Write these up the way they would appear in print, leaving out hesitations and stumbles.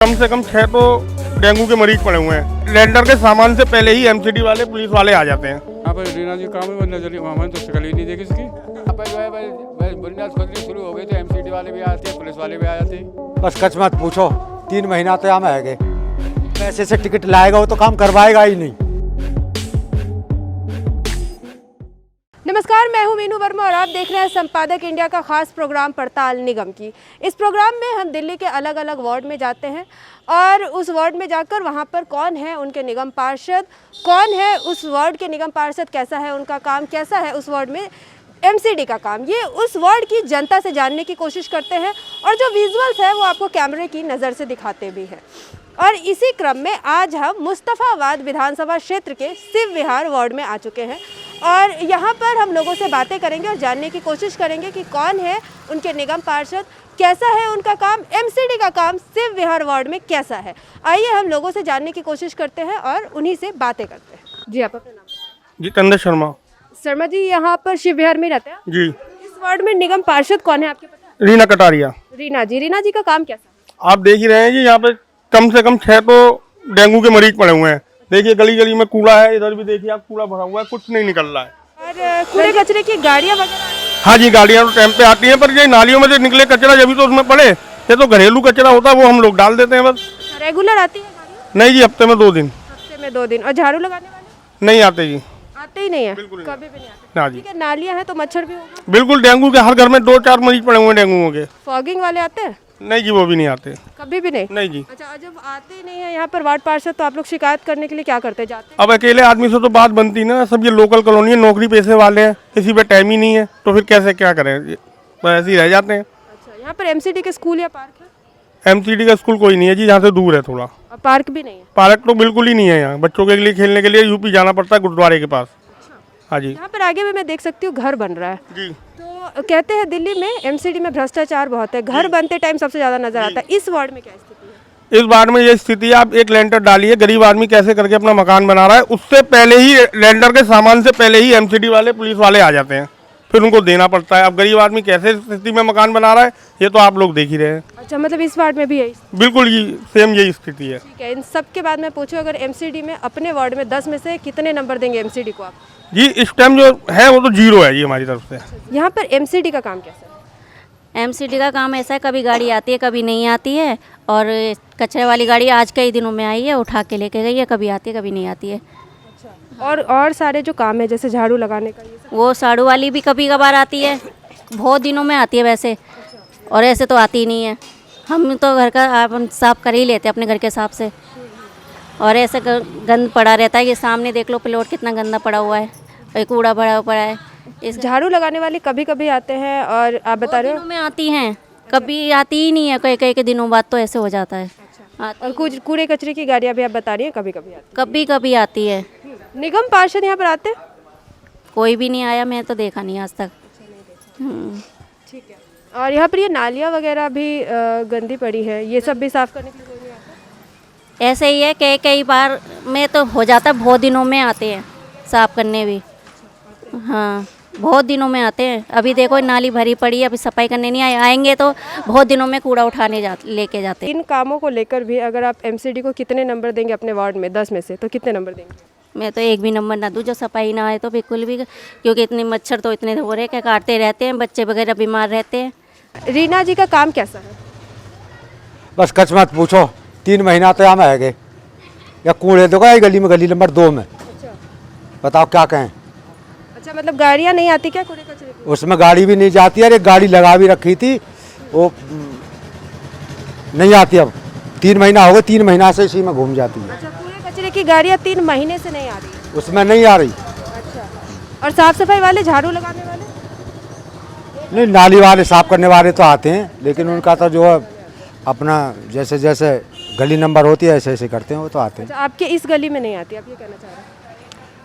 कम से कम 6 तो डेंगू के मरीज पड़े हुए हैं। लेंटर के सामान से पहले ही एमसीडी वाले पुलिस वाले आ जाते हैं। यहाँ पर रीना जी काम है, नजर वहाँ तो शक्ल ही नहीं देखी इसकी। यहाँ पर जो है बुनियाद खोदनी शुरू हो गई तो एमसीडी वाले भी आ जाते हैं, पुलिस वाले भी आ जाते हैं। बस कच मत पूछो, 3 महीना तो यहाँ है। पैसे से टिकट लाएगा वो तो काम करवाएगा ही नहीं। नमस्कार, मैं हूं मीनू वर्मा और आप देख रहे हैं संपादक इंडिया का खास प्रोग्राम पड़ताल निगम की। इस प्रोग्राम में हम दिल्ली के अलग अलग वार्ड में जाते हैं और उस वार्ड में जाकर वहां पर कौन है उनके निगम पार्षद, कौन है उस वार्ड के निगम पार्षद, कैसा है उनका काम, कैसा है उस वार्ड में एमसीडी का काम, ये उस वार्ड की जनता से जानने की कोशिश करते हैं और जो विजुअल्स है वो आपको कैमरे की नज़र से दिखाते भी हैं। और इसी क्रम में आज हम मुस्तफ़ाबाद विधानसभा क्षेत्र के शिव विहार वार्ड में आ चुके हैं और यहाँ पर हम लोगों से बातें करेंगे और जानने की कोशिश करेंगे कि कौन है उनके निगम पार्षद, कैसा है उनका काम, एमसीडी का काम शिव विहार वार्ड में कैसा है। आइए हम लोगों से जानने की कोशिश करते हैं और उन्हीं से बातें करते हैं। जी, आप अपना नाम? जितेंद्र शर्मा। शर्मा जी, यहाँ पर शिव विहार में रहते हैं जी। इस वार्ड में निगम पार्षद कौन है आपके पता? रीना कटारिया। रीना जी का काम कैसा है? आप देख ही रहे हैं जी, यहाँ पे कम से कम 6 तो डेंगू के मरीज पड़े हुए हैं। देखिए गली गली में कूड़ा है, इधर भी देखिए आप कूड़ा भरा हुआ है, कुछ नहीं निकल रहा है। और कूड़े कचरे की गाड़ियाँ वगैरह? हाँ जी, गाड़ियाँ तो टाइम पे आती हैं, पर ये नालियों में से निकले कचरा जब भी तो उसमें पड़े, ये तो घरेलू कचरा होता है, वो हम लोग डाल देते हैं बस। रेगुलर आती है गाड़ियाँ? नहीं जी, हफ्ते में 2 दिन। हफ्ते में 2 दिन। और झाड़ू लगाने वाले नहीं आते जी, आते ही नहीं है? बिल्कुल नहीं। कभी भी नहीं आते? ना जी, ठीक है, नालियाँ हैं तो मच्छर भी होगा। बिल्कुल। डेंगू के हर घर में 2-4 मरीज पड़े हुए हैं डेंगू के। फॉगिंग वाले आते हैं? नहीं जी, वो भी नहीं आते। कभी भी नहीं? नहीं जी। अच्छा, जब आते ही नहीं है यहाँ पर वार्ड पार्षद, तो आप लोग शिकायत करने के लिए क्या करते जाते हैं? अब अकेले आदमी से तो बात बनती ना, सब ये लोकल कॉलोनी है, नौकरी पेशे वाले हैं, किसी पे टाइम ही नहीं है, तो फिर कैसे क्या करें, बस ऐसे ही रह जाते हैं। अच्छा, यहाँ पर एमसीडी के स्कूल या पार्क है? एमसीडी का स्कूल कोई नहीं है जी, यहाँ से दूर है थोड़ा। और पार्क भी नहीं है? पार्क तो बिल्कुल ही नहीं है यहाँ, बच्चों के लिए खेलने के लिए यूपी जाना पड़ता है गुरुद्वारे के पास। हाँ जी। यहाँ पर आगे भी मैं देख सकती हूँ घर बन रहा है। जी। तो कहते हैं दिल्ली में एमसीडी में भ्रष्टाचार बहुत है, घर बनते टाइम सबसे ज़्यादा नजर आता है। इस वार्ड में क्या स्थिति है? इस वार्ड में ये स्थिति है, आप एक लेंटर डालिए, गरीब आदमी कैसे करके अपना मकान बना रहा है, उससे पहले ही लेंटर के सामान से पहले ही एमसीडी वाले पुलिस वाले आ जाते हैं, फिर उनको देना पड़ता है। अब गरीब आदमी कैसे स्थिति में मकान बना रहा है ये तो आप लोग देख ही रहे हैं। अच्छा, मतलब इस वार्ड में भी यही? बिल्कुल जी, सेम यही स्थिति है। ठीक है, इन सब के बाद मैं पूछूं, अगर एमसीडी में अपने वार्ड में 10 में से कितने नंबर देंगे एमसीडी को आप? जी, इस टाइम जो है वो तो 0 है जी हमारी तरफ से। यहाँ पर एमसीडी का काम कैसा है? एमसीडी का काम ऐसा है, कभी गाड़ी आती है कभी नहीं आती है। और कचरे वाली गाड़ी आज कई दिनों में आई है, उठा के लेके गई है, कभी आती है कभी नहीं आती है। अच्छा, और सारे जो काम है जैसे झाड़ू लगाने का, ये सब? वो झाड़ू वाली भी कभी कभार आती है, बहुत दिनों में आती है वैसे, और ऐसे तो आती ही नहीं है। हम तो घर का अपन साफ कर ही लेते हैं अपने घर के हिसाब से, और ऐसे गंद पड़ा रहता है। ये सामने देख लो प्लॉट कितना गंदा पड़ा हुआ है, और कूड़ा भरा पड़ा है। इस झाड़ू लगाने वाले कभी कभी आते हैं और आप बता रहे हो दिनों में आती हैं, कभी आती ही नहीं है, कई कई के दिनों बाद तो ऐसे हो जाता है। और कुछ कूड़े कचरे की गाड़ियाँ भी आप बता रही हैं कभी कभी आती कभी कभी आती है। हैं। निगम पार्षद यहाँ पर आते हैं? कोई भी नहीं आया, मैं तो देखा नहीं आज तक। ठीक है। और यहाँ पर ये नालियाँ वगैरह भी गंदी पड़ी है, ये सब भी साफ करने के लिए कोई नहीं आता? ऐसे ही है, कई बार में तो हो जाता है, बहुत दिनों में आते हैं साफ करने भी। हाँ, बहुत दिनों में आते हैं। अभी देखो नाली भरी पड़ी है, अभी सफाई करने नहीं आएंगे तो बहुत दिनों में कूड़ा उठाने लेके जाते हैं। इन कामों को लेकर भी अगर आप एमसीडी को कितने नंबर देंगे अपने वार्ड में 10 में से, तो कितने नंबर देंगे? मैं तो एक भी नंबर ना दूँ, जो सफाई ना आए तो बिल्कुल भी, क्योंकि इतने मच्छर तो इतने हो रहे हैं, काटते रहते हैं, बच्चे वगैरह बीमार रहते हैं। रीना जी का काम कैसा है? बस कच मत पूछो, 3 महीना तो यहाँ है। या कूड़े देखो गली में, गली नंबर 2 में। अच्छा, बताओ क्या कहें। अच्छा, मतलब गाड़ियाँ नहीं आती क्या कूड़े कचरे की? उसमें गाड़ी भी नहीं जाती है, एक गाड़ी लगा भी रखी थी, वो नहीं आती। अब 3 महीना हो गए, 3 महीना से इसी में घूम जाती है। अच्छा, कूड़े कचरे की गाड़ियाँ 3 महीने से नहीं आ रही है? उसमें नहीं आ रही। अच्छा, और साफ सफाई वाले, झाड़ू लगाने वाले? नहीं, नाली वाले साफ करने वाले तो आते हैं, लेकिन उनका तो जो है अपना जैसे जैसे गली नंबर होती है ऐसे ऐसे करते हैं, वो तो आते हैं। अच्छा, आपके इस गली में नहीं आती, आप ये कहना चाह रहे हैं?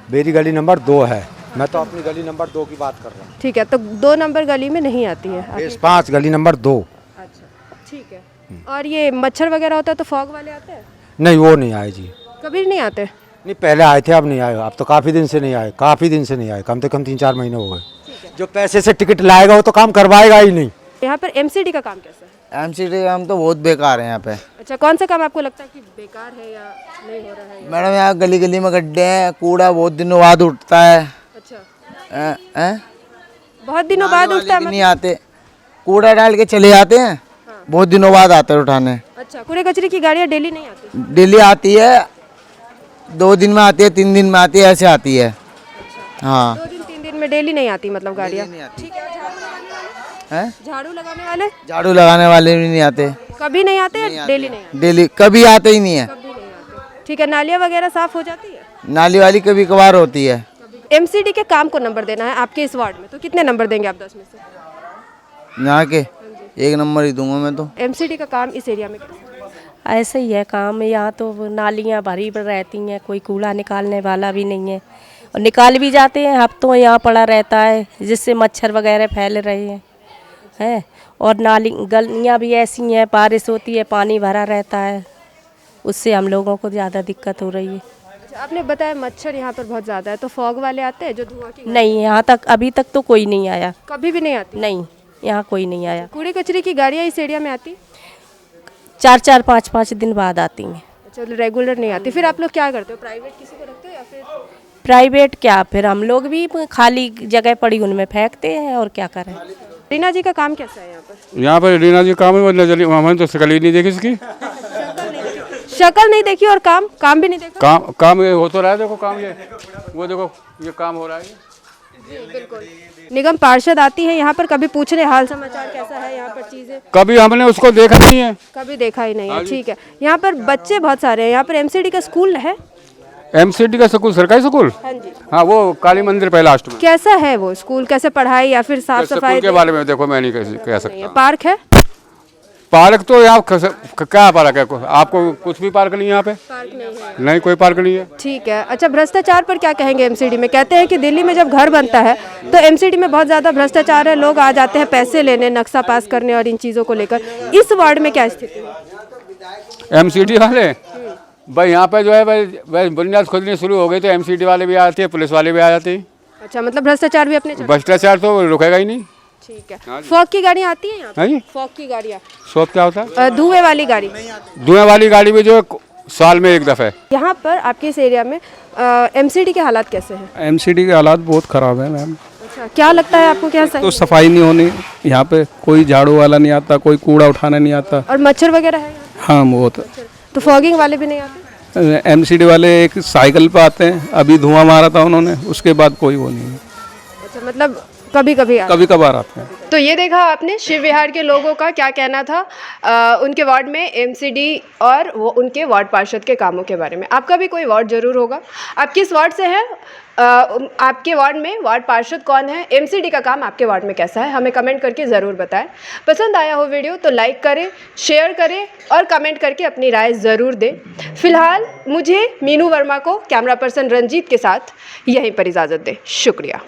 मेरी गली नंबर 2 है, मैं तो अपनी गली नंबर 2 की बात कर रहा हूँ। ठीक है, तो 2 नंबर गली में नहीं आती है आपकी? फेस 5 गली नंबर 2। अच्छा, ठीक है। और ये मच्छर वगैरह होता है तो फॉग वाले आते हैं? नहीं, वो नहीं आए जी। कभी नहीं आते? नहीं, पहले आए थे, अब नहीं आए। अब तो काफ़ी दिन से नहीं आए, काफ़ी दिन से नहीं आए, कम से कम 3-4 महीने हो गए। जो पैसे से टिकट लाएगा वो तो काम करवाएगा ही नहीं। यहाँ पर एमसीडी का काम कैसा है? एमसीडी का काम तो बहुत बेकार है यहाँ पे। अच्छा, कौन सा काम आपको लगता है कि बेकार है या नहीं हो रहा है? मैडम यहाँ गली गली में गड्ढे हैं, कूड़ा बहुत दिनों बाद उठता है। अच्छा, बहुत दिनों बाद उठता है नहीं आते, कूड़ा डाल के चले जाते हैं, बहुत दिनों बाद आते हैं उठाने। अच्छा, कूड़े कचरे की गाड़ियाँ डेली नहीं आती? डेली आती है, 2 दिन में आती है, 3 दिन में आती है, ऐसे आती है। हाँ 2 दिन 3 दिन में डेली नहीं आती मतलब गाड़ियाँ? ठीक है। हैं? झाड़ू लगाने वाले झाड़ू लगाने वाले भी नहीं आते, कभी नहीं आते या डेली नहीं आते? डेली कभी आते ही नहीं है। कभी नहीं आते। ठीक है, नालियाँ वगैरह साफ हो जाती है? नाली वाली कभी कभार होती है। एमसीडी के काम को नंबर देना है आपके इस वार्ड में, तो कितने नंबर देंगे आप 10 में से? यहाँ के 1 नंबर ही दूंगा मैं तो। एमसीडी का काम इस एरिया में कैसा है? ऐसे ही है काम। यहाँ तो नालियाँ भरी पर रहती हैं, कोई कूड़ा निकालने वाला भी नहीं है, और निकाल भी जाते हैं हफ्तों यहाँ पड़ा रहता है, जिससे मच्छर वगैरह फैल रहे हैं। और नाली गलियाँ भी ऐसी हैं, बारिश होती है पानी भरा रहता है, उससे हम लोगों को ज़्यादा दिक्कत हो रही है। अच्छा, आपने बताया मच्छर यहाँ पर बहुत ज़्यादा है, तो फॉग वाले आते हैं जो धुआं की? नहीं, यहाँ तक अभी तक तो कोई नहीं आया। कभी भी नहीं आती? नहीं, यहाँ कोई नहीं आया। कूड़े कचरे की गाड़ियाँ इस एरिया में आती? 4-4, 5-5 दिन बाद आती हैं। अच्छा, रेगुलर नहीं आती। फिर आप लोग क्या करते हो? प्राइवेट किसी को रखते हो या फिर? प्राइवेट क्या, फिर हम लोग भी खाली जगह पड़ी उनमें फेंकते हैं, और क्या करें। रीना जी का काम कैसा है यहाँ पर? यहाँ पर रीना जी काम है, वो नजर हमने तो शक्ल ही नहीं देखी इसकी। शक्ल नहीं देखी और काम भी नहीं देखा? काम ये हो तो रहा है, देखो काम ये, वो देखो ये काम हो रहा है। निगम पार्षद आती है यहाँ पर, कभी पूछने हाल समाचार कैसा है यहाँ पर चीजें? कभी हमने उसको देखा नहीं है। कभी देखा ही नहीं है। ठीक है, यहाँ पर बच्चे बहुत सारे हैं। यहाँ पर एमसीडी का स्कूल है? एमसीडी का स्कूल, सरकारी स्कूल? हाँ जी। हाँ, वो काली मंदिर पे लास्ट में। कैसा है वो स्कूल? कैसे पढ़ाई या फिर साफ स्कूल सफाई? के बारे में देखो मैं नहीं कह सकता। पार्क है? पार्क तो यहाँ क्या पार्क है? आपको कुछ भी पार्क नहीं है यहाँ पे? पार्क नहीं है। नहीं, कोई पार्क नहीं है। ठीक है। अच्छा, भ्रष्टाचार पर क्या कहेंगे एमसीडी में? कहते हैं कि दिल्ली में जब घर बनता है तो एमसीडी में बहुत ज़्यादा भ्रष्टाचार है, लोग आ जाते हैं पैसे लेने, नक्शा पास करने और इन चीज़ों को लेकर। इस वार्ड में क्या स्थिति है? एमसीडी वाले भाई यहाँ पे जो है भाई बुनियाद खोदनी शुरू हो गई तो एमसीडी वाले भी आ जाते हैं, पुलिस वाले भी आ जाते हैं। अच्छा, मतलब भ्रष्टाचार भी अपने? भ्रष्टाचार तो रुकेगा ही नहीं। ठीक है। फॉग की गाड़ियाँ आती हैं यहाँ हाँ जी। फॉग की गाड़ियाँ? शॉप क्या होता है? धुएं वाली गाड़ी? धुएं वाली गाड़ी भी जो साल में एक दफ़ा है। यहाँ पर आपके इस एरिया में एमसीडी के हालात कैसे हैं? एमसीडी के हालात बहुत ख़राब है मैम। अच्छा, क्या लगता है आपको, क्या सही? तो सफाई नहीं होनी यहाँ पे, कोई झाड़ू वाला नहीं आता, कोई कूड़ा उठाने नहीं आता। और मच्छर वगैरह है यहाँ? हाँ बहुत। तो फॉगिंग वाले भी नहीं आते? एमसीडी वाले एक साइकिल पे आते हैं, अभी धुआं मारा था उन्होंने, उसके बाद कोई वो नहीं है। अच्छा, मतलब कभी कभी कभी कभार आते हैं। तो ये देखा आपने शिव विहार के लोगों का क्या कहना था उनके वार्ड में एमसीडी और वो उनके वार्ड पार्षद के कामों के बारे में। आपका भी कोई वार्ड जरूर होगा। आप किस वार्ड से हैं? आपके वार्ड में वार्ड पार्षद कौन है? एमसीडी का काम आपके वार्ड में कैसा है? हमें कमेंट करके ज़रूर बताएं। पसंद आया हो वीडियो तो लाइक करें, शेयर करें और कमेंट करके अपनी राय ज़रूर दें। फिलहाल मुझे मीनू वर्मा को कैमरा पर्सन रंजीत के साथ यहीं पर इजाज़त दें। शुक्रिया।